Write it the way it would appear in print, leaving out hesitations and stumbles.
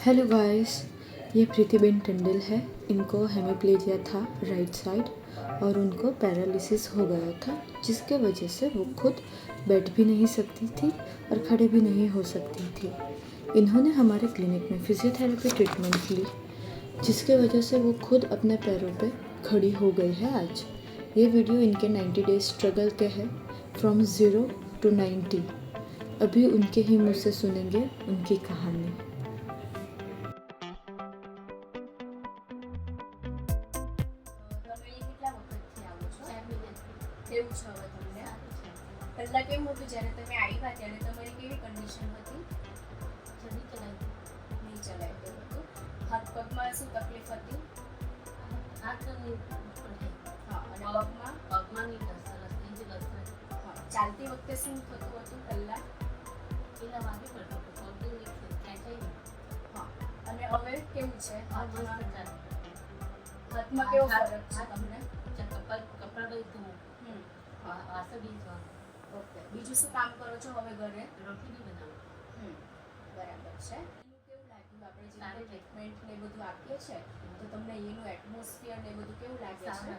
Hello guys, ये प्रीतिबेन टंडल है। इनको हेमिप्लेजिया था राइट साइड और उनको पैरालिसिस हो गया था, जिसके वजह से वो खुद बैठ भी नहीं सकती थी और खड़े भी नहीं हो सकती थी। इन्होंने हमारे क्लिनिक में फिजियोथेरेपी ट्रीटमेंट ली, जिसके वजह से वो खुद अपने पैरों पे खड़ी हो गई है आज। ये वीडियो इनके 90 डेज स्ट्रगल के है, फ्रॉम 0 to 90। अभी उनके ही मुँह से सुनेंगे उनकी कहानी। કેવું છે હવે તમને? પહેલા કેવું હતું જ્યારે તમે આવ્યા ત્યારે તમારી કેવી કન્ડિશન હતી? નહીં ચલાય તેવું હતું. હાથ પગમાં શું તકલીફ હતી? હા, અને પગમાં? હા, ચાલતી વખતે શું થતું હતું પહેલા? હા, અને હવે કેવું છે? હાથમાં કેવો ફરક છે તમને? ઓકે, બીજું શું કામ કરો છો હવે ઘરે? બરાબર છે. એનું કેવું લાગ્યું? આપણે જે ટ્રીટમેન્ટ ને બધું આપીએ છે તો તમને એનું એટમોસ્ફિયર ને બધું કેવું લાગે છે?